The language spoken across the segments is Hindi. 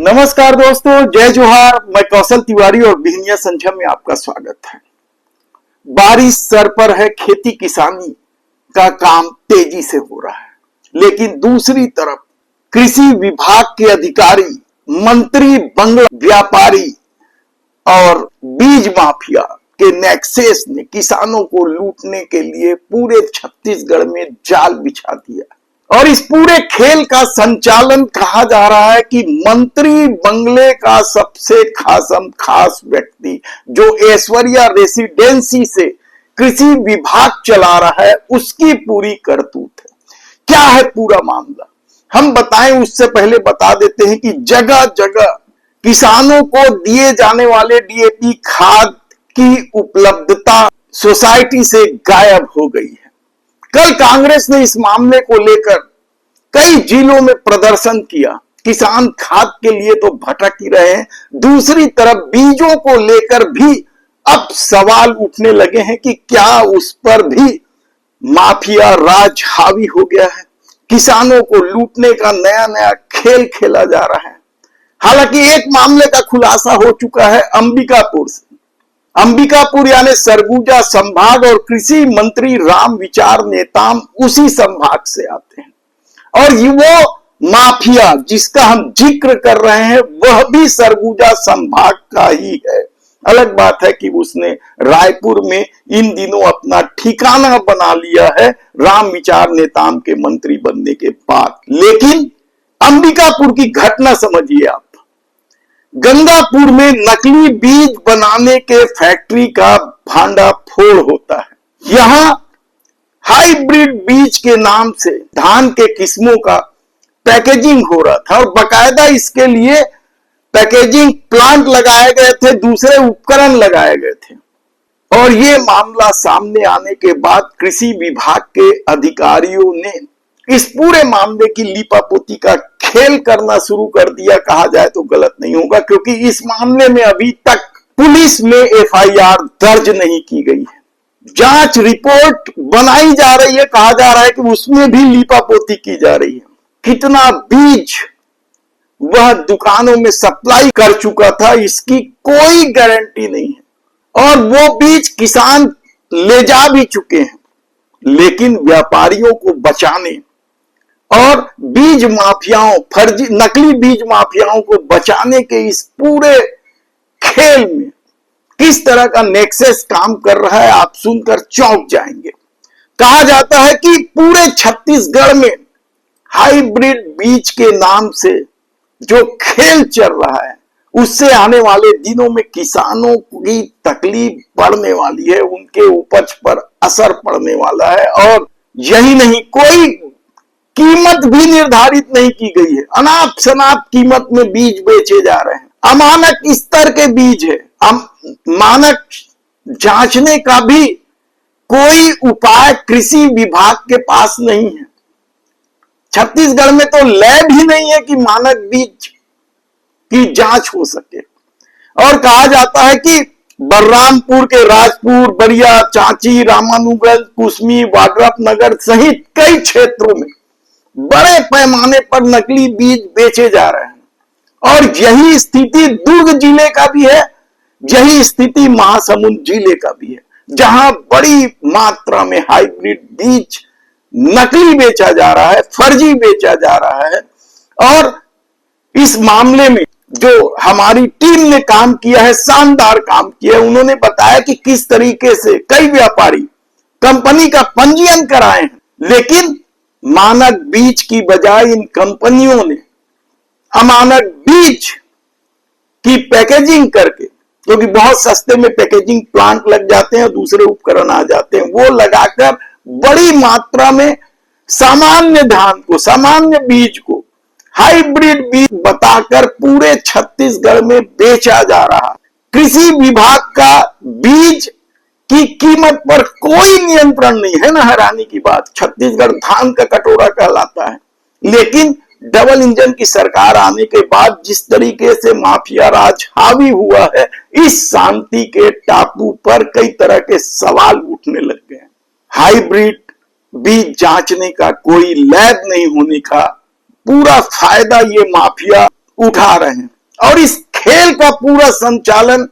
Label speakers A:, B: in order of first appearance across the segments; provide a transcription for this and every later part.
A: नमस्कार दोस्तों, जय जोहार। मैं कौशल तिवारी और बिहनिया संझा में आपका स्वागत है। बारिश सर पर है, खेती किसानी का काम तेजी से हो रहा है, लेकिन दूसरी तरफ कृषि विभाग के अधिकारी, मंत्री, बंगला व्यापारी और बीज माफिया के नेक्सस ने किसानों को लूटने के लिए पूरे छत्तीसगढ़ में जाल बिछा दिया और इस पूरे खेल का संचालन कहा जा रहा है कि मंत्री बंगले का सबसे खास व्यक्ति जो ऐश्वर्या रेसिडेंसी से कृषि विभाग चला रहा है, उसकी पूरी करतूत है। क्या है पूरा मामला, हम बताएं उससे पहले बता देते हैं कि जगह जगह किसानों को दिए जाने वाले डीएपी खाद की उपलब्धता सोसाइटी से गायब हो गई है। कल कांग्रेस ने इस मामले को लेकर कई जिलों में प्रदर्शन किया। किसान खाद के लिए तो भटक ही रहे हैं, दूसरी तरफ बीजों को लेकर भी अब सवाल उठने लगे हैं कि क्या उस पर भी माफिया राज हावी हो गया है। किसानों को लूटने का नया नया खेल खेला जा रहा है। हालांकि एक मामले का खुलासा हो चुका है अंबिकापुर से। अंबिकापुर यानी सरगुजा संभाग और कृषि मंत्री राम विचार नेताम उसी संभाग से आते हैं और वो माफिया जिसका हम जिक्र कर रहे हैं वह भी सरगुजा संभाग का ही है। अलग बात है कि उसने रायपुर में इन दिनों अपना ठिकाना बना लिया है राम विचार नेताम के मंत्री बनने के बाद। लेकिन अंबिकापुर की घटना समझिए आप। गंगापुर में नकली बीज बनाने के फैक्ट्री का भांडाफोड़ होता है। यहां हाइब्रिड बीज के नाम से धान के किस्मों का पैकेजिंग हो रहा था और बकायदा इसके लिए पैकेजिंग प्लांट लगाए गए थे, दूसरे उपकरण लगाए गए थे। और ये मामला सामने आने के बाद कृषि विभाग के अधिकारियों ने इस पूरे मामले की लीपापोती का खेल करना शुरू कर दिया, कहा जाए तो गलत नहीं होगा, क्योंकि इस मामले में अभी तक पुलिस में एफआईआर दर्ज नहीं की गई है। जांच रिपोर्ट बनाई जा रही है, कहा जा रहा है कि उसमें भी लीपापोती की जा रही है। कितना बीज वह दुकानों में सप्लाई कर चुका था इसकी कोई गारंटी नहीं है और वो बीज किसान ले जा भी चुके हैं। लेकिन व्यापारियों को बचाने और बीज माफियाओं, फर्जी नकली बीज माफियाओं को बचाने के इस पूरे खेल में किस तरह का नेक्सस काम कर रहा है आप सुनकर चौंक जाएंगे। कहा जाता है कि पूरे छत्तीसगढ़ में हाइब्रिड बीज के नाम से जो खेल चल रहा है उससे आने वाले दिनों में किसानों की तकलीफ बढ़ने वाली है, उनके उपज पर असर पड़ने वाला है। और यही नहीं, कोई कीमत भी निर्धारित नहीं की गई है। अनाप शनाप कीमत में बीज बेचे जा रहे हैं। अमानक स्तर के बीज है। मानक जांचने का भी कोई उपाय कृषि विभाग के पास नहीं है। छत्तीसगढ़ में तो लैब ही नहीं है कि मानक बीज की जांच हो सके। और कहा जाता है कि बलरामपुर के राजपुर, बरिया, चांची, रामानुगंज, कुसमी, वाड्रफनगर सहित कई क्षेत्रों में बड़े पैमाने पर नकली बीज बेचे जा रहे हैं। और यही स्थिति दुर्ग जिले का भी है, यही स्थिति महासमुंद जिले का भी है, जहां बड़ी मात्रा में हाइब्रिड बीज नकली बेचा जा रहा है, फर्जी बेचा जा रहा है। और इस मामले में जो हमारी टीम ने काम किया है, शानदार काम किया है। उन्होंने बताया कि किस तरीके से कई व्यापारी कंपनी का पंजीयन कराए हैं, लेकिन मानक बीज की बजाय इन कंपनियों ने अमानक बीज की पैकेजिंग करके, क्योंकि बहुत सस्ते में पैकेजिंग प्लांट लग जाते हैं, दूसरे उपकरण आ जाते हैं, वो लगाकर बड़ी मात्रा में सामान्य धान को, सामान्य बीज को हाइब्रिड बीज बताकर पूरे छत्तीसगढ़ में बेचा जा रहा। कृषि विभाग का बीज की कीमत पर कोई नियंत्रण नहीं है ना। हैरानी की बात, छत्तीसगढ़ धान का कटोरा कहलाता है, लेकिन डबल इंजन की सरकार आने के बाद जिस तरीके से माफिया राज हावी हुआ है, इस शांति के टापू पर कई तरह के सवाल उठने लग गए। हाइब्रिड बीज जांचने का कोई लैब नहीं होने का पूरा फायदा ये माफिया उठा रहे हैं। और इस खेल का पूरा संचालन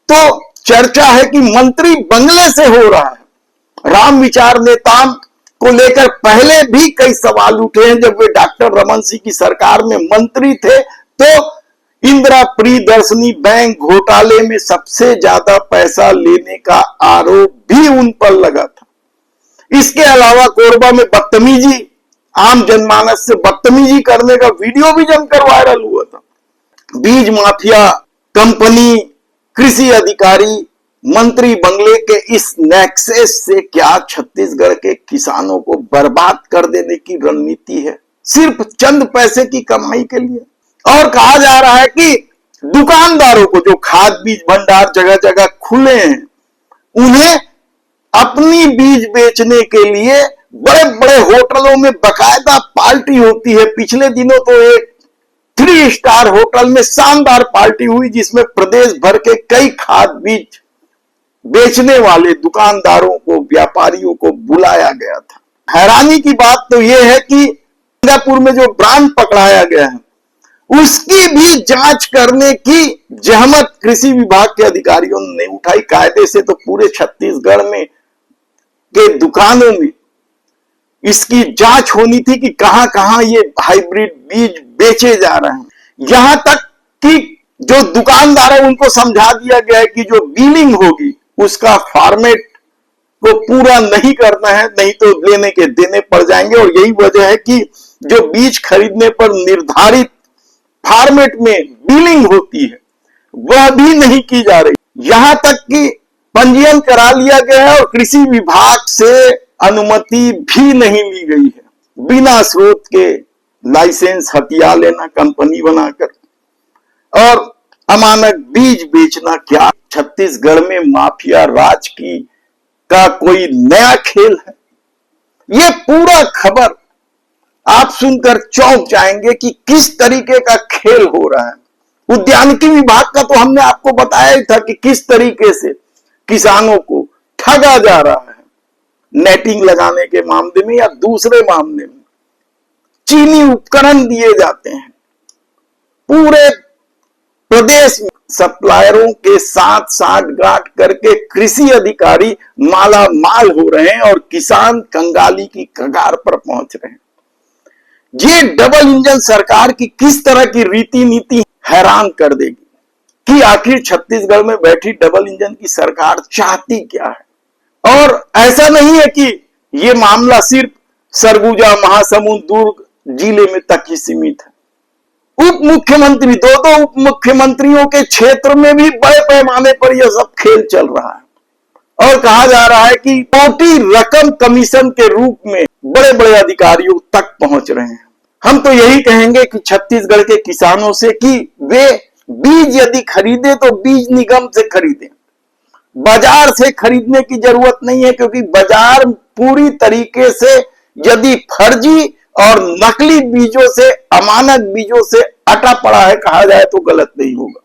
A: तो चर्चा है कि मंत्री बंगले से हो रहा है। राम विचार नेताओं को लेकर पहले भी कई सवाल उठे हैं। जब वे डॉक्टर रमन सिंह की सरकार में मंत्री थे तो इंदिरा प्रियदर्शनी बैंक घोटाले में सबसे ज्यादा पैसा लेने का आरोप भी उन पर लगा था। इसके अलावा कोरबा में बदतमीजी, आम जनमानस से बदतमीजी करने का वीडियो भी जमकर वायरल हुआ था। बीज माफिया, कंपनी, कृषि अधिकारी, मंत्री बंगले के इस नेक्सस से क्या छत्तीसगढ़ के किसानों को बर्बाद कर देने की रणनीति है, सिर्फ चंद पैसे की कमाई के लिए? और कहा जा रहा है कि दुकानदारों को, जो खाद बीज भंडार जगह जगह खुले हैं, उन्हें अपनी बीज बेचने के लिए बड़े बड़े होटलों में बकायदा पार्टी होती है। पिछले दिनों तो एक 3 स्टार होटल में शानदार पार्टी हुई जिसमें प्रदेश भर के कई खाद बीज बेचने वाले दुकानदारों को, व्यापारियों को बुलाया गया था। हैरानी की बात तो यह है कि सिंगापुर में जो ब्रांड पकड़ाया गया है उसकी भी जांच करने की जहमत कृषि विभाग के अधिकारियों ने उठाई। कायदे से तो पूरे छत्तीसगढ़ में के दुकानों में इसकी जांच होनी थी कि कहां कहां ये हाइब्रिड बीज बेचे जा रहे हैं। यहां तक कि जो दुकानदार है उनको समझा दिया गया है कि जो बिलिंग होगी उसका फॉर्मेट को पूरा नहीं करना है, नहीं तो लेने के देने पड़ जाएंगे। और यही वजह है कि जो बीज खरीदने पर निर्धारित फॉर्मेट में बिलिंग होती है वह भी नहीं की जा रही। यहां तक कि पंजीयन करा लिया गया है और कृषि विभाग से अनुमति भी नहीं ली गई है। बिना स्रोत के लाइसेंस हथिया लेना कंपनी बनाकर और अमानक बीज बेचना, क्या छत्तीसगढ़ में माफिया राज की का कोई नया खेल है? ये पूरा खबर आप सुनकर चौंक जाएंगे कि किस तरीके का खेल हो रहा है। उद्यानिकी विभाग का तो हमने आपको बताया ही था कि किस तरीके से किसानों को ठगा जा रहा है, नेटिंग लगाने के मामले में या दूसरे मामले में। चीनी उपकरण दिए जाते हैं, पूरे प्रदेश में सप्लायरों के साथ साठगांठ करके कृषि अधिकारी माला माल हो रहे हैं और किसान कंगाली की कगार पर पहुंच रहे हैं। ये डबल इंजन सरकार की किस तरह की रीति नीति हैरान कर देगी कि आखिर छत्तीसगढ़ में बैठी डबल इंजन की सरकार चाहती क्या है। और ऐसा नहीं है कि ये मामला सिर्फ सरगुजा, महासमुंद, दुर्ग जिले में तक ही सीमित है। उप मुख्यमंत्री, दो उप मुख्यमंत्रियों के क्षेत्र में भी बड़े पैमाने पर यह सब खेल चल रहा है। और कहा जा रहा है कि मोटी रकम कमीशन के रूप में बड़े बड़े अधिकारियों तक पहुंच रहे हैं। हम तो यही कहेंगे कि छत्तीसगढ़ के किसानों से कि वे बीज यदि खरीदे तो बीज निगम से खरीदें, बाजार से खरीदने की जरूरत नहीं है, क्योंकि बाजार पूरी तरीके से यदि फर्जी और नकली बीजों से, अमानक बीजों से अटा पड़ा है कहा जाए तो गलत नहीं होगा।